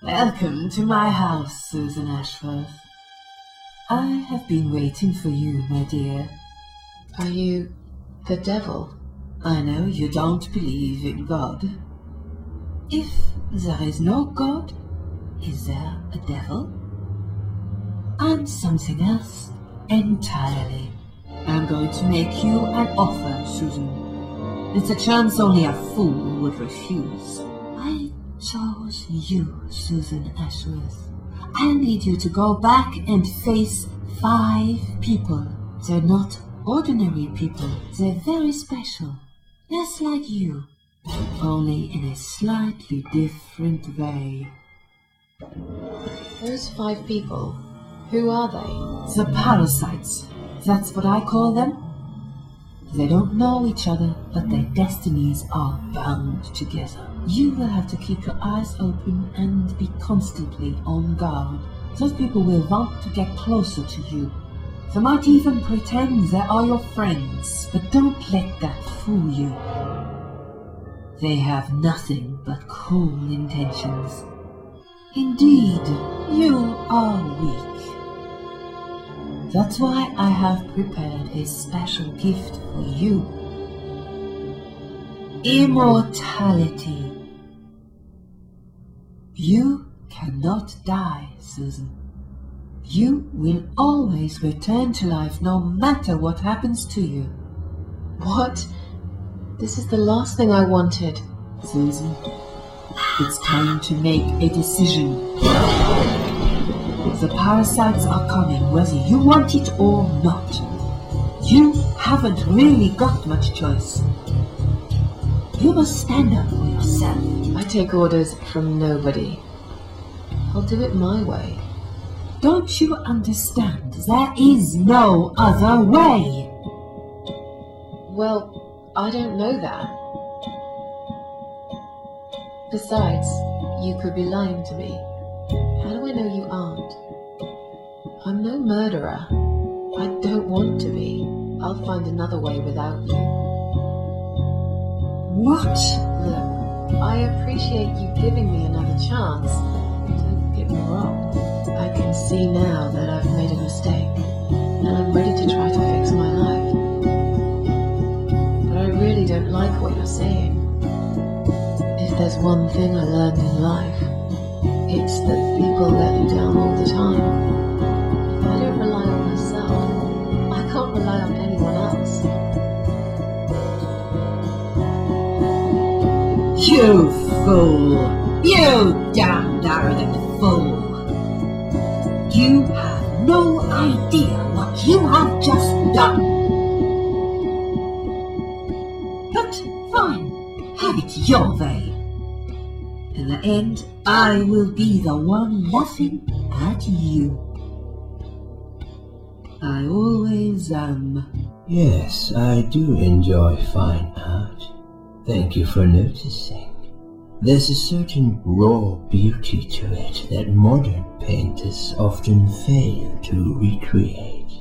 Welcome to my house, Susan Ashworth. I have been waiting for you, my dear. Are you the devil? I know you don't believe in God. If there is no God, is there a devil? I'm something else entirely. I'm going to make you an offer, Susan. It's a chance only a fool would refuse. I chose you, Susan Ashworth. I need you to go back and face 5 people. They're not ordinary people. They're very special. Just like you. Only in a slightly different way. Those 5 people, who are they? The parasites. That's what I call them. They don't know each other, but their destinies are bound together. You will have to keep your eyes open and be constantly on guard. Those people will want to get closer to you. They might even pretend they are your friends, but don't let that fool you. They have nothing but cruel intentions. Indeed, you are weak. That's why I have prepared a special gift for you. Immortality. You cannot die, Susan. You will always return to life no matter what happens to you. What? This is the last thing I wanted. Susan, it's time to make a decision. The parasites are coming whether you want it or not. You haven't really got much choice. You must stand up for yourself. I take orders from nobody. I'll do it my way. Don't you understand? There is no other way. Well, I don't know that. Besides, you could be lying to me. How do I know you aren't? I'm no murderer. I don't want to be. I'll find another way without you. What? Look, I appreciate you giving me another chance. Don't get me wrong. I can see now that I've made a mistake, and I'm ready to try to fix my life. But I really don't like what you're saying. If there's one thing I learned in life, it's that people let you down all the time. If I don't rely on myself, I can't rely on anyone else. You fool! You damned arrogant fool! You have no idea what you have just done. But fine, have it your way. In the end, I will be the one laughing at you. I always am. Yes, I do enjoy fine art. Thank you for noticing. There's a certain raw beauty to it that modern painters often fail to recreate.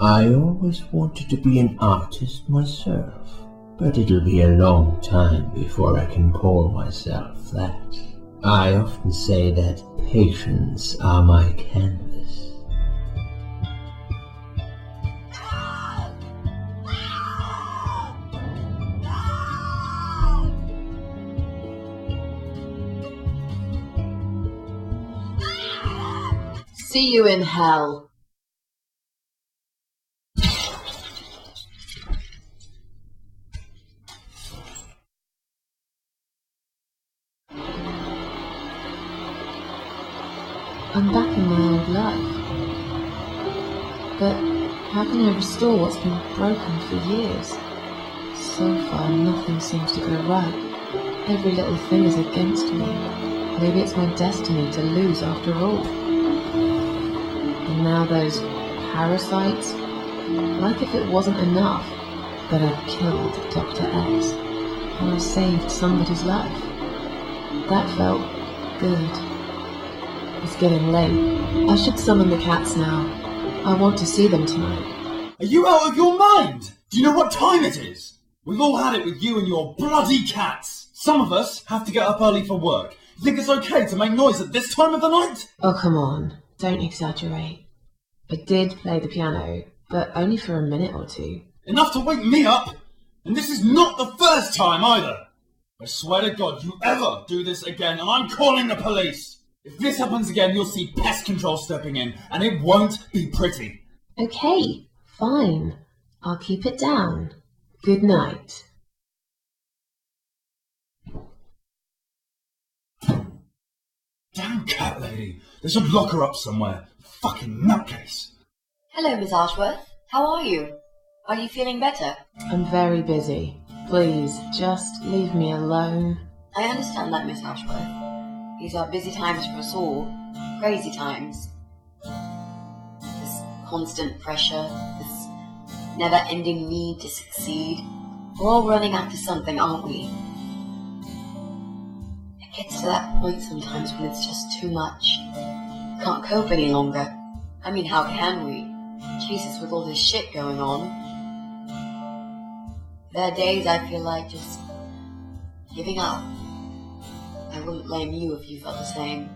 I always wanted to be an artist myself, but it'll be a long time before I can call myself that. I often say that patience are my canvas. See you in hell. I'm back in my old life. But how can I restore what's been broken for years? So far, nothing seems to go right. Every little thing is against me. Maybe it's my destiny to lose after all. And now those parasites, like if it wasn't enough that I killed Dr. X, and I saved somebody's life. That felt good. It's getting late. I should summon the cats now. I want to see them tonight. Are you out of your mind? Do you know what time it is? We've all had it with you and your bloody cats. Some of us have to get up early for work. You think it's okay to make noise at this time of the night? Oh, come on. Don't exaggerate. I did play the piano, but only for a minute or two. Enough to wake me up! And this is not the first time either! I swear to God, you ever do this again, and I'm calling the police! If this happens again, you'll see pest control stepping in, and it won't be pretty. Okay, fine. I'll keep it down. Good night. Damn cat lady. They should lock her up somewhere. Fucking nutcase. Hello, Miss Ashworth. How are you? Are you feeling better? I'm very busy. Please, just leave me alone. I understand that, Miss Ashworth. These are busy times for us all. Crazy times. This constant pressure, this never-ending need to succeed. We're all running after something, aren't we? It gets to that point sometimes when it's just too much. We can't cope any longer. I mean, how can we? Jesus, with all this shit going on. There are days I feel like just giving up. I wouldn't blame you if you felt the same.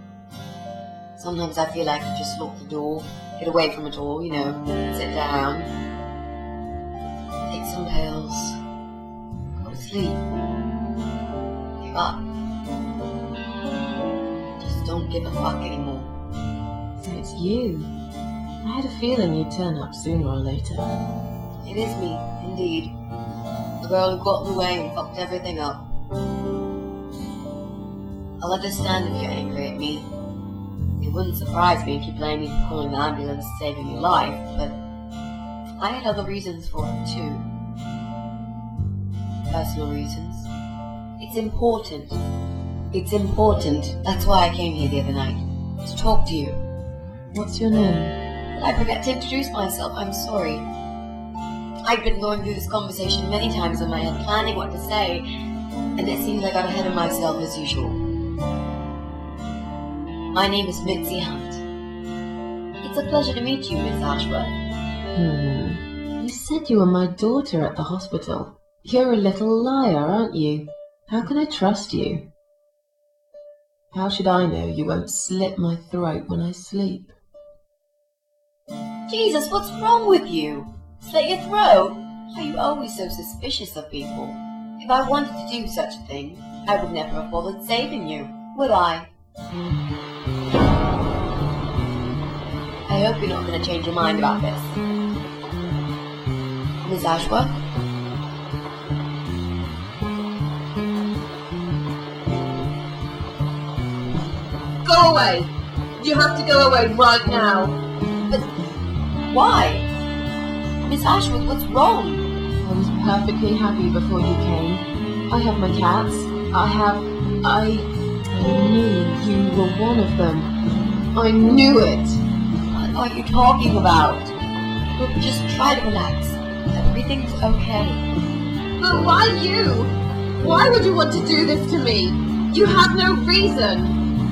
Sometimes I feel like I just lock the door, get away from it all, sit down, take some pills, go to sleep, give up. Just don't give a fuck anymore. So it's you. I had a feeling you'd turn up sooner or later. It is me, indeed. The girl who got in the way and fucked everything up. I'll understand if you're angry at me. It wouldn't surprise me if you blame me for calling the ambulance and saving your life, but I had other reasons for it too. Personal reasons. It's important. It's important. That's why I came here the other night. To talk to you. What's your name? Did I forget to introduce myself? I'm sorry. I've been going through this conversation many times in my head, planning what to say, and it seems I got ahead of myself as usual. My name is Mitzi Hunt. It's a pleasure to meet you, Miss Ashworth. You said you were my daughter at the hospital. You're a little liar, aren't you? How can I trust you? How should I know you won't slit my throat when I sleep? Jesus, what's wrong with you? Slit your throat? Are you always so suspicious of people? If I wanted to do such a thing, I would never have bothered saving you, would I? I hope you're not going to change your mind about this. Miss Ashworth? Go away! You have to go away right now! But why? Miss Ashworth, what's wrong? I was perfectly happy before you came. I have my cats. I knew you were one of them. I knew it! What are you talking about? Look, just try to relax. Everything's okay. But why you? Why would you want to do this to me? You have no reason.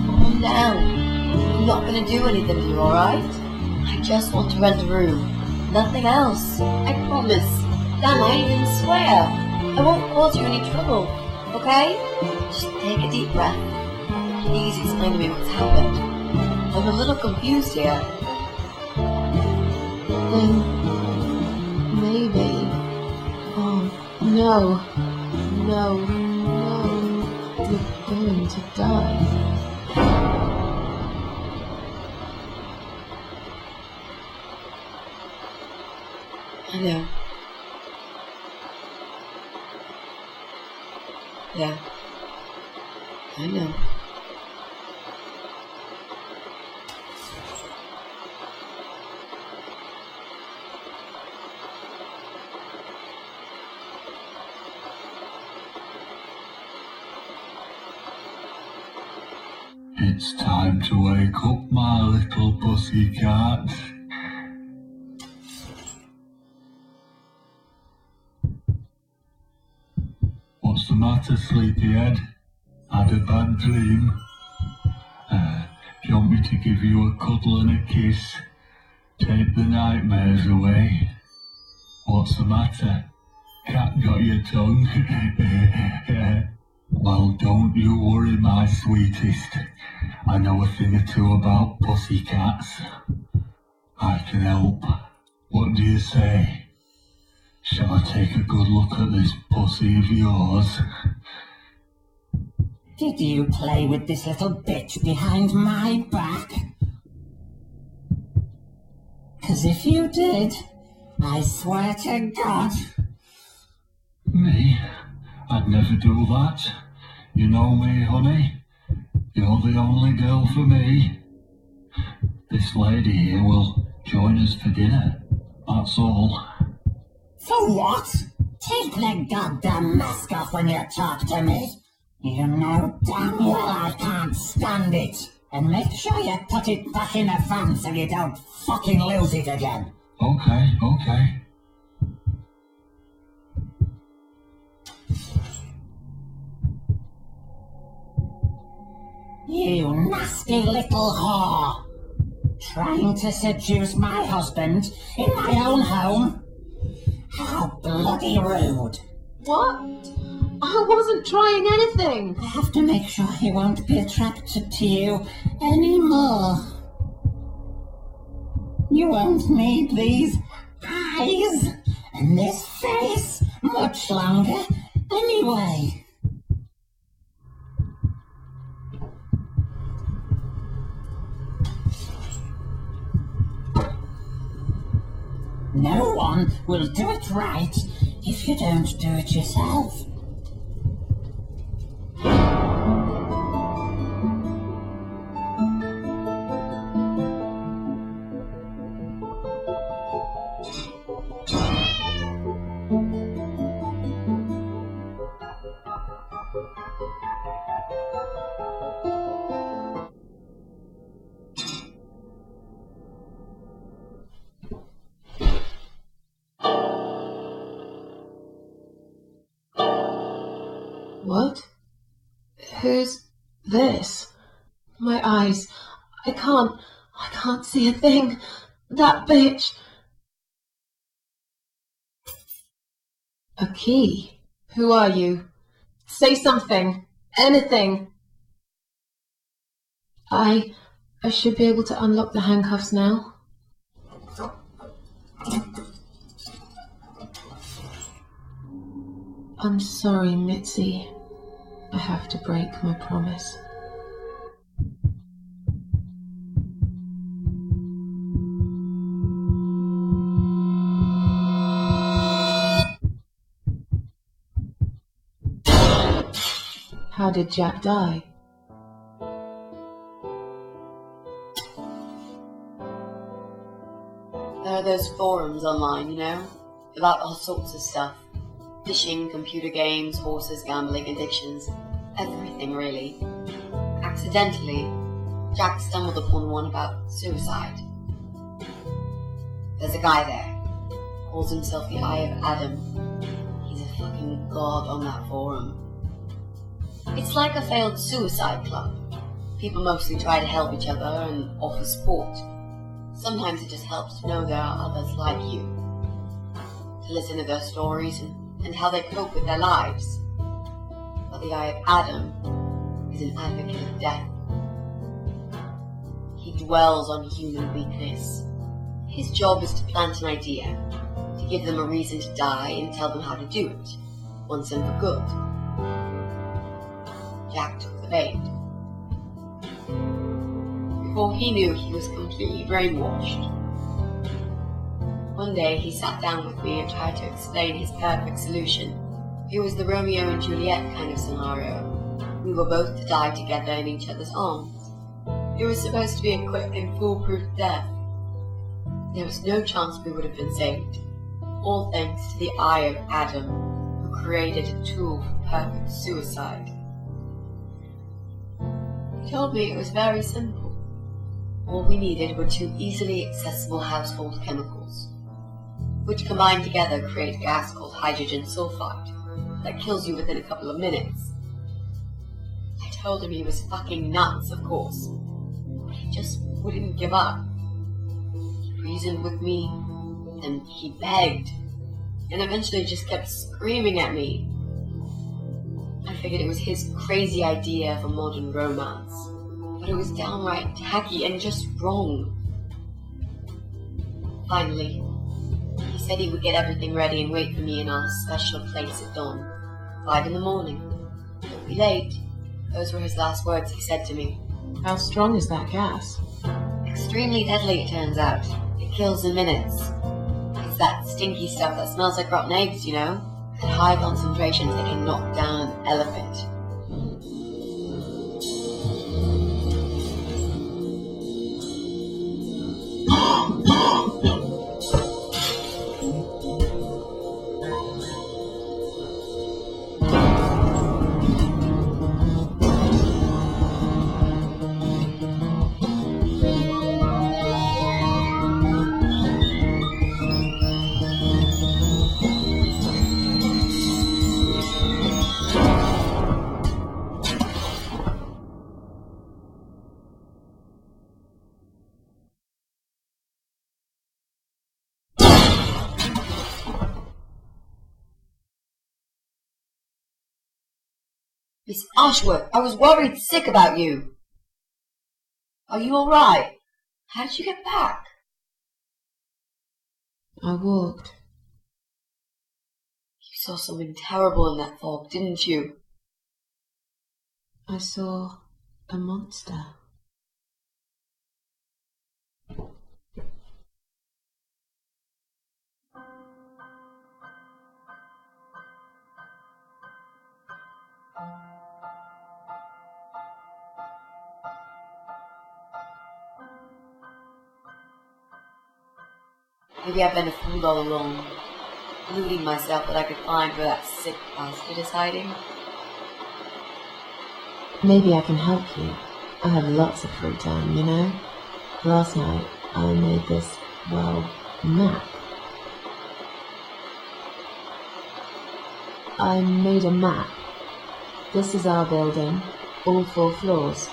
Calm down. I'm not going to do anything to you, alright? I just want to rent a room. Nothing else. I promise. Damn, I even swear. I won't cause you any trouble. Okay? Just take a deep breath. Please explain to me what's happened. I'm a little confused here. Then maybe. Oh no. You're going to die. I know. Yeah. I know. It's time to wake up, my little pussycat. What's the matter, sleepyhead? Had a bad dream? Do you want me to give you a cuddle and a kiss? Take the nightmares away? What's the matter? Cat got your tongue? Well, don't you worry, my sweetest. I know a thing or two about pussycats. I can help. What do you say? Shall I take a good look at this pussy of yours? Did you play with this little bitch behind my back? 'Cause if you did, I swear to God... Me? I'd never do that. You know me, honey. You're the only girl for me. This lady here will join us for dinner. That's all. For what? Take the goddamn mask off when you talk to me. You know damn well I can't stand it. And make sure you put it back in the van so you don't fucking lose it again. Okay. You nasty little whore! Trying to seduce my husband in my own home? How bloody rude! What? I wasn't trying anything! I have to make sure he won't be attracted to you anymore. You won't need these eyes and this face much longer anyway. No one will do it right if you don't do it yourself. What? Who's this? My eyes. I can't see a thing. That bitch. A key? Who are you? Say something. Anything. I should be able to unlock the handcuffs now. I'm sorry, Mitzi. I have to break my promise. How did Jack die? There are those forums online, you know, about all sorts of stuff. Fishing, computer games, horses, gambling, addictions, everything really. Accidentally, Jack stumbled upon one about suicide. There's a guy there, calls himself the Eye of Adam. He's a fucking god on that forum. It's like a failed suicide club. People mostly try to help each other and offer support. Sometimes it just helps to know there are others like you, to listen to their stories and how they cope with their lives. But the Eye of Adam is an advocate of death. He dwells on human weakness. His job is to plant an idea, to give them a reason to die and tell them how to do it, once and for good. Jack took the bait. Before he knew, he was completely brainwashed. One day he sat down with me and tried to explain his perfect solution. It was the Romeo and Juliet kind of scenario. We were both to die together in each other's arms. It was supposed to be a quick and foolproof death. There was no chance we would have been saved. All thanks to the Eye of Adam, who created a tool for perfect suicide. He told me it was very simple. All we needed were 2 easily accessible household chemicals, which combined together create a gas called hydrogen sulfide that kills you within a couple of minutes. I told him he was fucking nuts, of course, but he just wouldn't give up. He reasoned with me, and he begged, and eventually just kept screaming at me. I figured it was his crazy idea of a modern romance. But it was downright tacky and just wrong. Finally, he said he would get everything ready and wait for me in our special place at dawn. 5 in the morning. Don't be late. Those were his last words he said to me. How strong is that gas? Extremely deadly, it turns out. It kills in minutes. It's that stinky stuff that smells like rotten eggs, you know? At high concentrations, it can knock down an elephant. Miss Ashworth, I was worried sick about you. Are you all right? How did you get back? I walked. You saw something terrible in that fog, didn't you? I saw a monster. Maybe I've been a fool all along, deluding myself that I could find where that sick bastard is hiding. Maybe I can help you. I have lots of free time, you know? Last night, I made this, well, map. I made a map. This is our building, all 4 floors.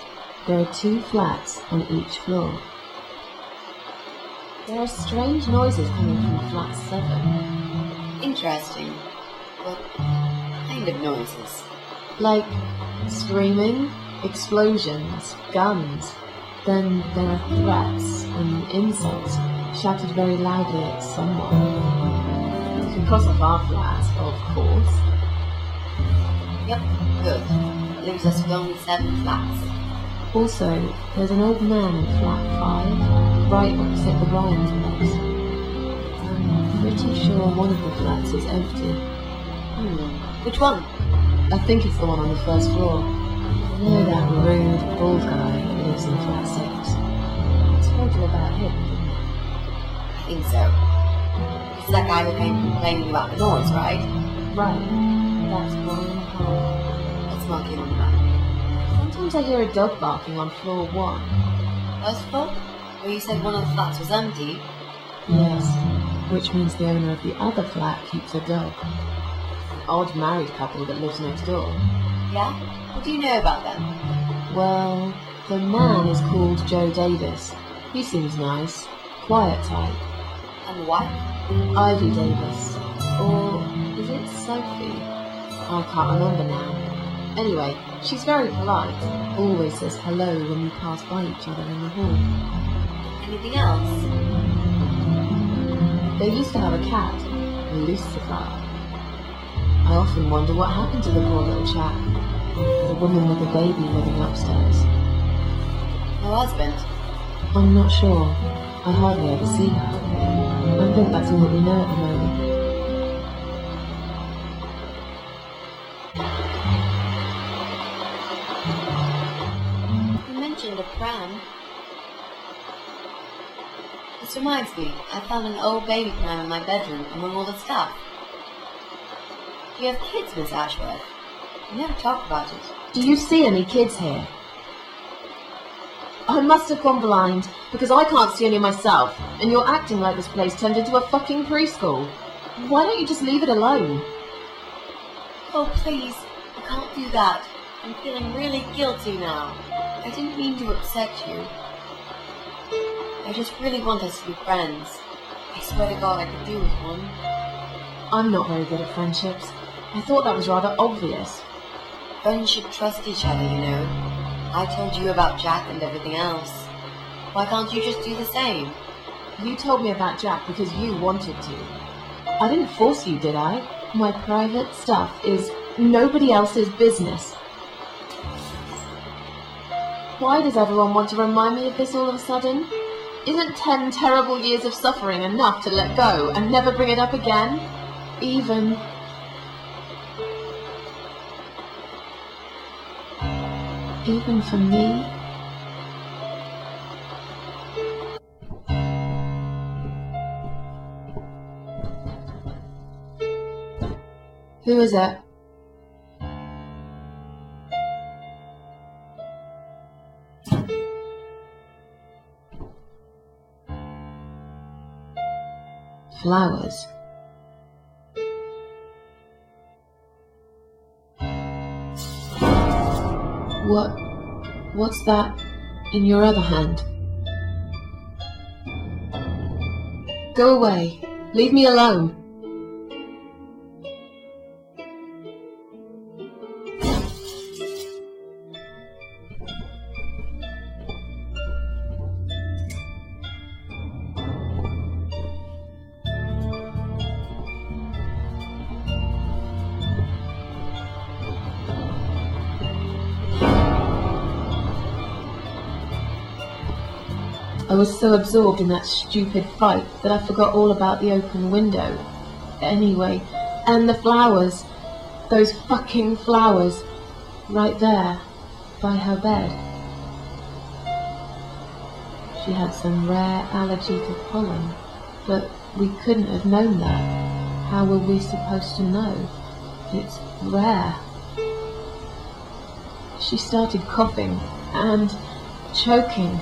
There are 2 flats on each floor. There are strange noises coming from flat 7. Interesting. What kind of noises? Like screaming, explosions, guns. Then there are threats and insults shouted very loudly at someone. It's because of our flat, of course. Yep, good. Leaves us with only 7 flats. Also, there's an old man in flat 5, right opposite the Ryan's place. I'm pretty sure one of the flats is empty. Which one? I think it's the one on the 1st floor. You know that rude, bald guy who lives in flat 6? I told you about him, didn't I? I think so. It's that guy who came complaining about the noise, right? Right. That's Brian Hall. Let's mark him on the map. Sometimes I hear a dog barking on floor 1. 1st floor? Where you said one of the flats was empty? Yes, which means the owner of the other flat keeps a dog. An odd married couple that lives next door. Yeah? What do you know about them? Well, the man is called Joe Davis. He seems nice, quiet type. And the wife? Ivy Davis. Or is it Sophie? I can't remember now. Anyway, she's very polite. Always says hello when you pass by each other in the hall. Anything else? They used to have a cat, Lucifer. I often wonder what happened to the poor little chap. The woman with the baby living upstairs. No husband? I'm not sure. I hardly ever see her. I think that's all that we know at the moment. You mentioned a pram. This reminds me, I found an old baby pram in my bedroom among all the stuff. Do you have kids, Miss Ashworth? You never talk about it. Do you see any kids here? I must have gone blind, because I can't see any myself, and you're acting like this place turned into a fucking preschool. Why don't you just leave it alone? Oh, please. I can't do that. I'm feeling really guilty now. I didn't mean to upset you. I just really want us to be friends. I swear to God I could do with one. I'm not very good at friendships. I thought that was rather obvious. Friends should trust each other, you know. I told you about Jack and everything else. Why can't you just do the same? You told me about Jack because you wanted to. I didn't force you, did I? My private stuff is nobody else's business. Why does everyone want to remind me of this all of a sudden? Isn't 10 terrible years of suffering enough to let go and never bring it up again? Even for me? Who is it? Flowers. What's that in your other hand? Go away. Leave me alone. I was so absorbed in that stupid fight that I forgot all about the open window. Anyway, and the flowers. Those fucking flowers. Right there, by her bed. She had some rare allergy to pollen, but we couldn't have known that. How were we supposed to know? It's rare. She started coughing and choking.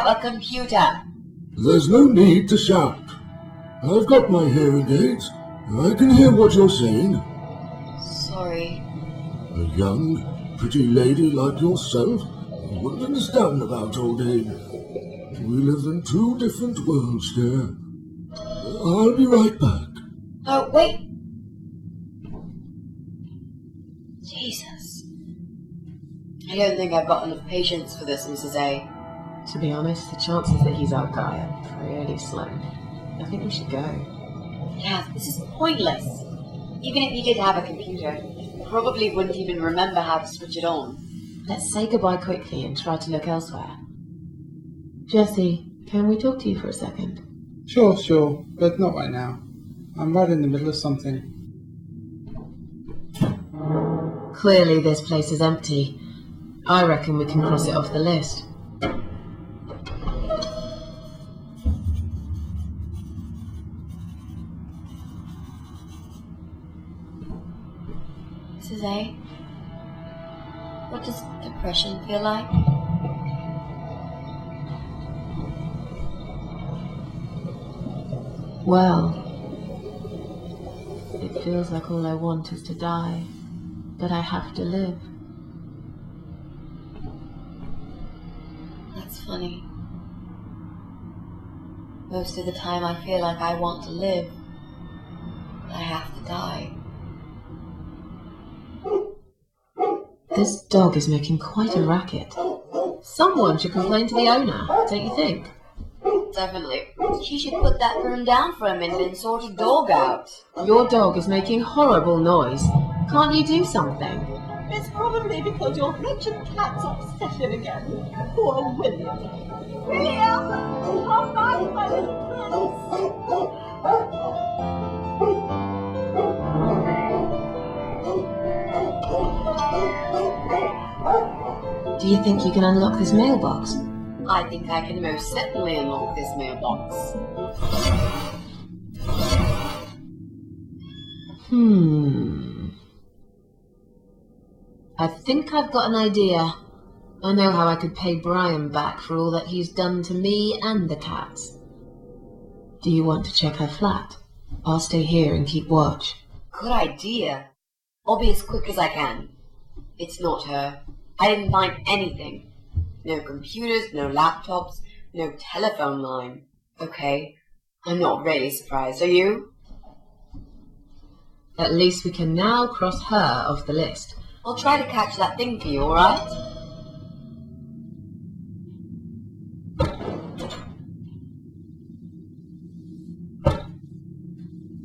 A computer. There's no need to shout. I've got my hearing aids. I can hear what you're saying. Sorry. A young, pretty lady like yourself wouldn't understand about old age. We live in two different worlds, dear. I'll be right back. Oh, wait. Jesus. I don't think I've got enough patience for this, Mrs. A. To be honest, the chances that he's our guy are pretty slim. I think we should go. Yeah, this is pointless. Even if he did have a computer, he probably wouldn't even remember how to switch it on. Let's say goodbye quickly and try to look elsewhere. Jesse, can we talk to you for a second? Sure, but not right now. I'm right in the middle of something. Clearly this place is empty. I reckon we can cross it off the list. Mrs. A, what does depression feel like? Well, it feels like all I want is to die, but I have to live. That's funny. Most of the time I feel like I want to live, but I have to die. This dog is making quite a racket. Someone should complain to the owner, don't you think? Definitely. She should put that broom down for a minute and sort a dog out. Your dog is making horrible noise. Can't you do something? It's probably because your wretched cat's obsession again. Poor William. William! Come back, my little Do you think you can unlock this mailbox? I think I can most certainly unlock this mailbox. I think I've got an idea. I know how I could pay Brian back for all that he's done to me and the cats. Do you want to check her flat? I'll stay here and keep watch. Good idea. I'll be as quick as I can. It's not her. I didn't find anything. No computers, no laptops, no telephone line. Okay, I'm not really surprised, are you? At least we can now cross her off the list. I'll try to catch that thing for you, alright?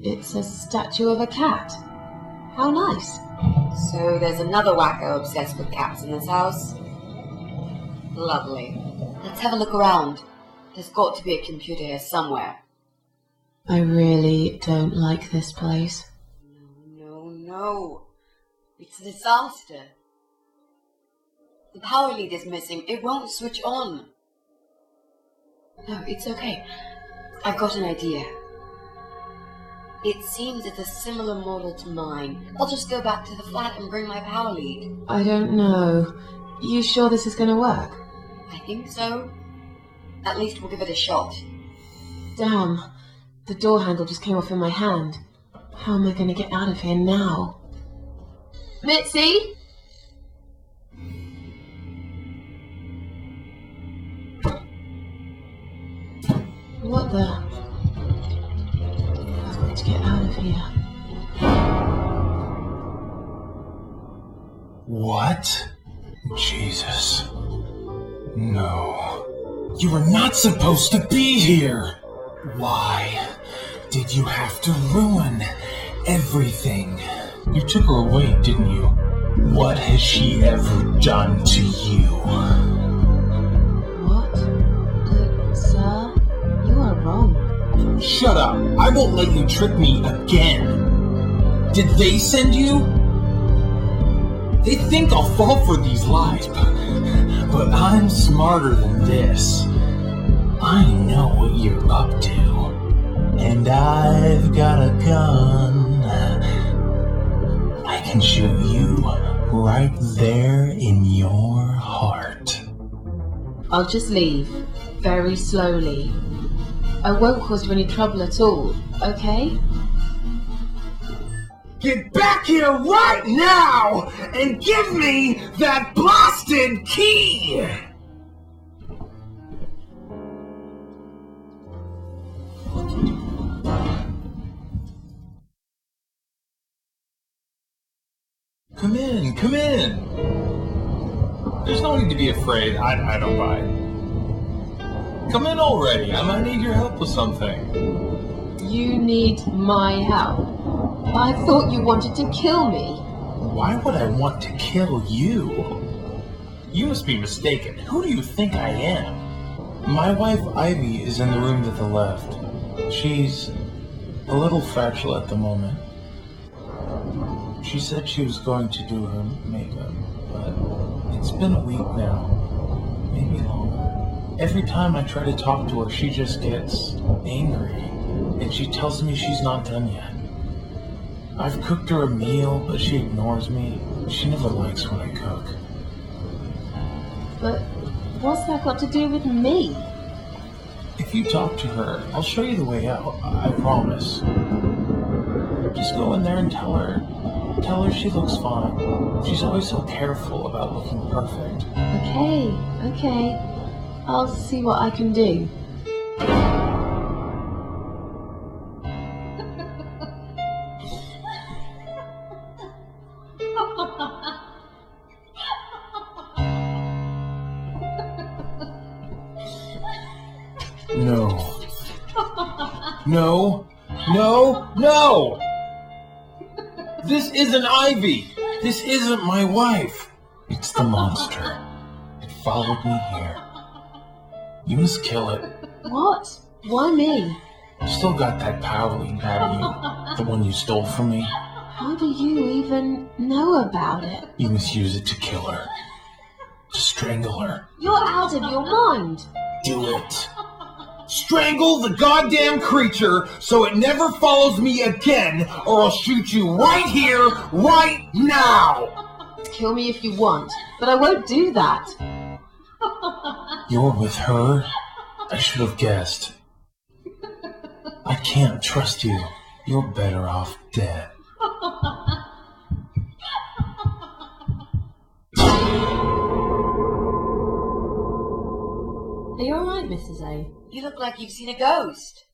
It's a statue of a cat. How nice. So there's another wacko obsessed with cats in this house? Lovely. Let's have a look around. There's got to be a computer here somewhere. I really don't like this place. No. It's a disaster. The power lead is missing. It won't switch on. No, it's okay. I've got an idea. It seems it's a similar model to mine. I'll just go back to the flat and bring my power lead. I don't know. You sure this is going to work? I think so. At least we'll give it a shot. Damn. The door handle just came off in my hand. How am I going to get out of here now? Mitzi? What the? I've got to get out of here. What? Jesus. No. You were not supposed to be here! Why did you have to ruin everything? You took her away, didn't you? What has she ever done to you? What? Sir? You are wrong. Shut up! I won't let you trick me again! Did they send you? They think I'll fall for these lies, but I'm smarter than this. I know what you're up to. And I've got a gun. I can shoot you right there in your heart. I'll just leave. Very slowly. I won't cause you any trouble at all, okay? Get back here right now and give me that blasted key! Come in, come in! There's no need to be afraid. I don't buy it. Come in already. I might need your help with something. You need my help? I thought you wanted to kill me. Why would I want to kill you? You must be mistaken. Who do you think I am? My wife Ivy is in the room to the left. She's a little fragile at the moment. She said she was going to do her makeup, but it's been a week now, maybe longer. Every time I try to talk to her, she just gets angry, and she tells me she's not done yet. I've cooked her a meal, but she ignores me. She never likes when I cook. But what's that got to do with me? If you talk to her, I'll show you the way out, I promise. Just go in there and tell her she looks fine. She's always so careful about looking perfect. Okay. I'll see what I can do. No! This isn't Ivy! This isn't my wife. It's the monster. It followed me here. You must kill it. What? Why me? Still got that power lead, haven't you? The one you stole from me? How do you even know about it? You must use it to kill her. To strangle her. You're out of your mind. Do it. Strangle the goddamn creature so it never follows me again, or I'll shoot you right here, right now! Kill me if you want, but I won't do that. You're with her? I should have guessed. I can't trust you. You're better off dead. Are you alright, Mrs. A? You look like you've seen a ghost.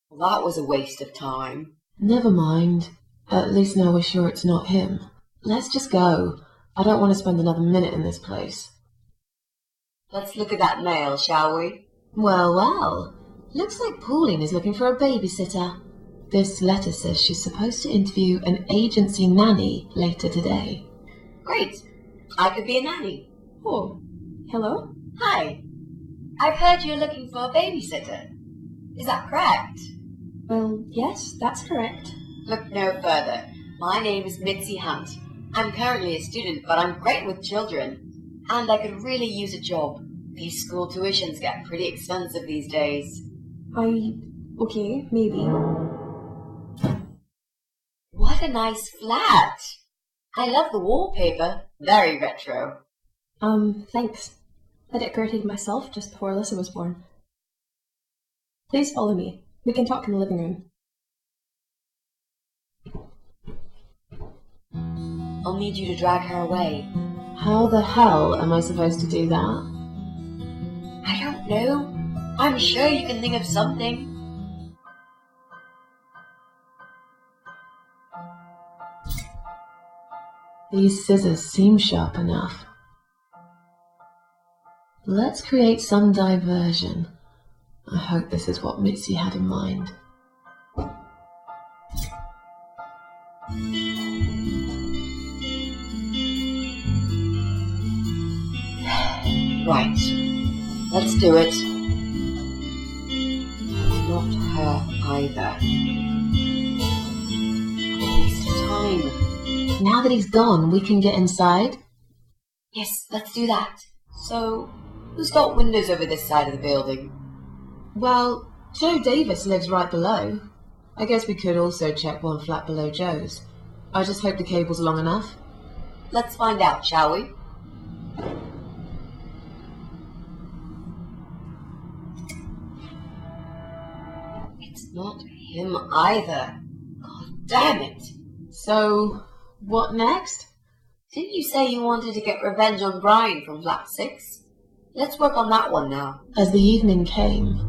Well, that was a waste of time. Never mind. At least now we're sure it's not him. Let's just go. I don't want to spend another minute in this place. Let's look at that mail, shall we? Well, well. Looks like Pauline is looking for a babysitter. This letter says she's supposed to interview an agency nanny later today. Great. I could be a nanny. Oh, hello? Hi. I've heard you're looking for a babysitter. Is that correct? Well, yes, that's correct. Look no further. My name is Mitzi Hunt. I'm currently a student, but I'm great with children. And I could really use a job. These school tuitions get pretty expensive these days. Okay, maybe. What a nice flat! I love the wallpaper. Very retro. Thanks. I decorated myself just before Alyssa was born. Please follow me. We can talk in the living room. I'll need you to drag her away. How the hell am I supposed to do that? I don't know. I'm sure you can think of something. These scissors seem sharp enough. Let's create some diversion. I hope this is what Mitzi had in mind. Right. Let's do it. Not her either. Waste of time. Now that he's gone, we can get inside? Yes, let's do that. So, who's got windows over this side of the building? Well, Joe Davis lives right below. I guess we could also check one flat below Joe's. I just hope the cable's long enough. Let's find out, shall we? It's not him either. God damn it! So, what next? Didn't you say you wanted to get revenge on Brian from Flat 6? Let's work on that one now. As the evening came,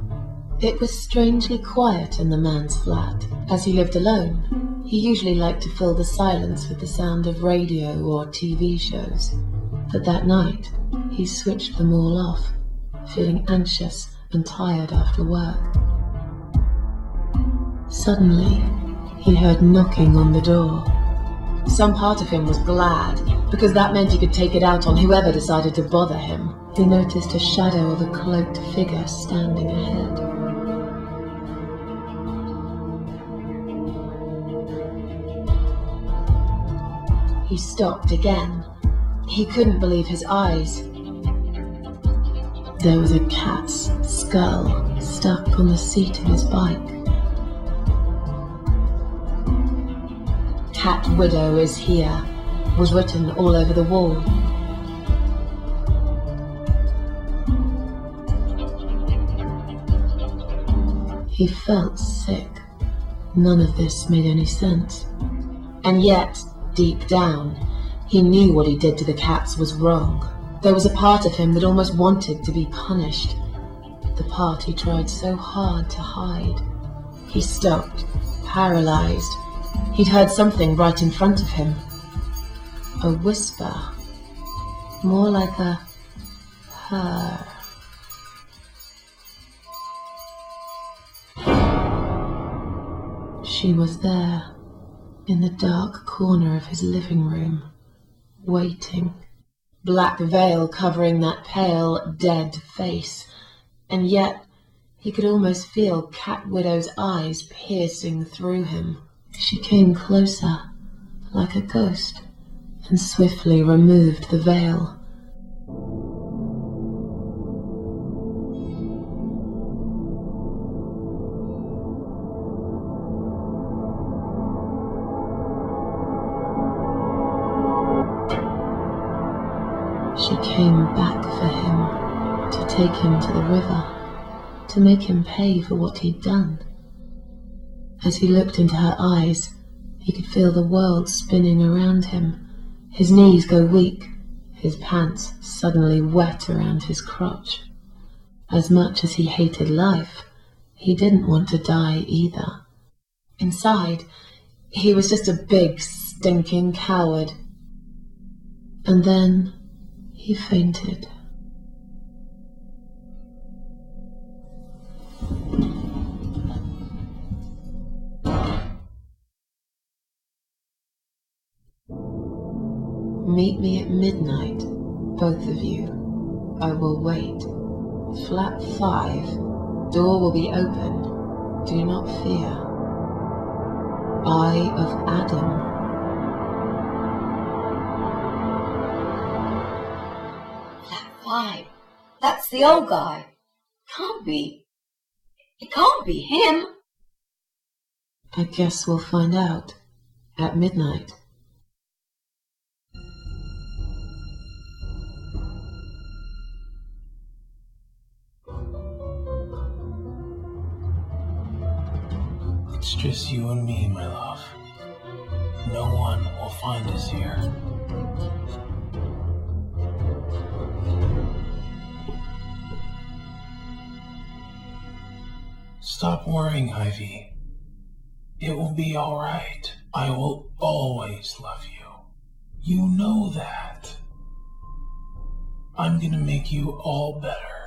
it was strangely quiet in the man's flat. As he lived alone, he usually liked to fill the silence with the sound of radio or TV shows. But that night, he switched them all off, feeling anxious and tired after work. Suddenly, he heard knocking on the door. Some part of him was glad, because that meant he could take it out on whoever decided to bother him. He noticed a shadow of a cloaked figure standing ahead. He stopped again. He couldn't believe his eyes. There was a cat's skull stuck on the seat of his bike. "Cat Widow is here," was written all over the wall. He felt sick. None of this made any sense. And yet, deep down, he knew what he did to the cats was wrong. There was a part of him that almost wanted to be punished. The part he tried so hard to hide. He stopped, paralyzed. He'd heard something right in front of him. A whisper. More like a purr. She was there, in the dark corner of his living room, waiting. Black veil covering that pale, dead face, and yet he could almost feel Cat Widow's eyes piercing through him. She came closer, like a ghost, and swiftly removed the veil. She came back for him, to take him to the river, to make him pay for what he'd done. As he looked into her eyes, he could feel the world spinning around him, his knees go weak, his pants suddenly wet around his crotch. As much as he hated life, he didn't want to die either. Inside, he was just a big, stinking coward. And then he fainted. Meet me at midnight, both of you. I will wait. Flat 5. Door will be open. Do not fear. Eye of Adam. Flat 5. That's the old guy. Can't be. It can't be him. I guess we'll find out at midnight. It's just you and me, my love. No one will find us here. Stop worrying, Ivy. It will be all right. I will always love you. You know that. I'm gonna make you all better.